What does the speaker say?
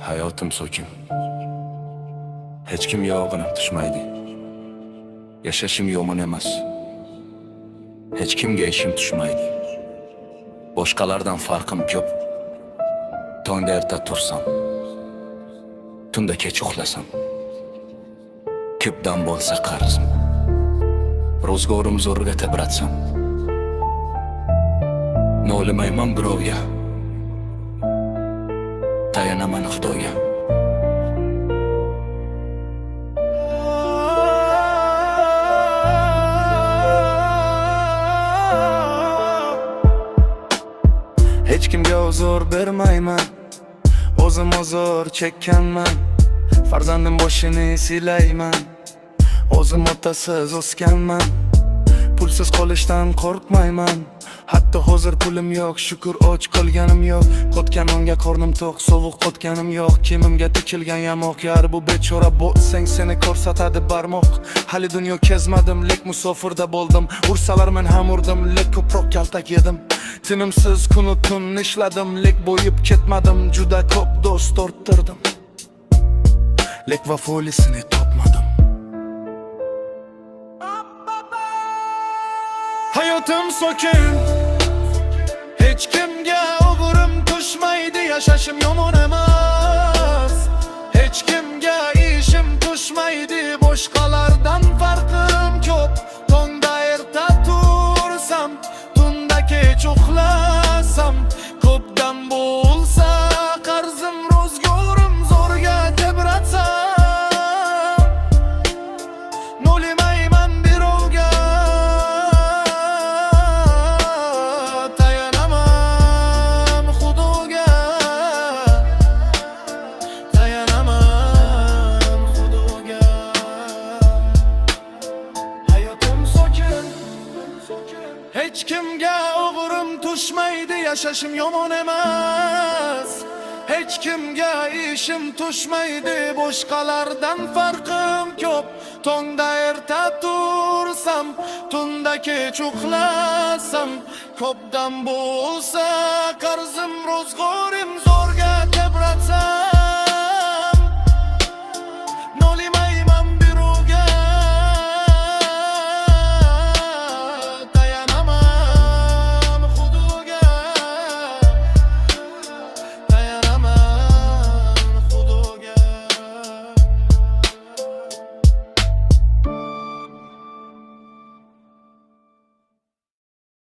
Hayotim so'kin. Hech kim yog'ini tushmaydi. Yashashim yomon emas. Hech kimga ishim tushmaydi. Boshqalardan farqim ko'p. Tongda erta tursam, tunda kech uxlasam, ko'pdan bo'lsa qarzim. Ro'zg'orim zo'rga tebratsam, nolimayman birovga. Tayanaman Xudoga. Hech kimga uzr bermayman, o'zim uzr chekkanman. Farzandim boshini silayman, o'zim otasiz o'sganman. Pulsiz qolishdan qo'rqmayman, hatto hozir pulim yo'q, shukr och qolganim yo'q. Qotgan onga qornim to'q, sovuq qotganim yo'q. Kimimga tikilgan yamoq, yar bu bechora bo'lsang seni ko'rsatadi barmoq. Hali dunyo kezmadim, lek musofirda bo'ldim. Ursalar men ham urdim, lek ko'proq kaltak yedim. Tinimsiz kunu tun ishladim, lek bo'yib ketmadim. Juda ko'p do'st orttirdim, lek vafolisini topmadim. Hayotim so'kin, hech kimga o'g'rim tushmaydi. Yashashim yomon emas, hech kimga ishim tushmaydi. Boshqalardan farqim ko'p. Tongda erta tursam, tunda kech uxlasam, ko'pdan bo'lsa qarzim, ro'zg'orim zo'rga tebratsam, nolimayman birovga. Tayanaman Xudoga, tayanaman Xudoga. Hayotim so'kin, hech kimga o'g'rim tushmaydi. Yashashim yomon emas, hech kimga ishim tushmaydi. Boshqalardan farqim ko'p. Tongda erta tursam, tunda kech uxlasam, ko'pdan bo'lsa qarzim, ro'zg'orim zo'rga tebratsam.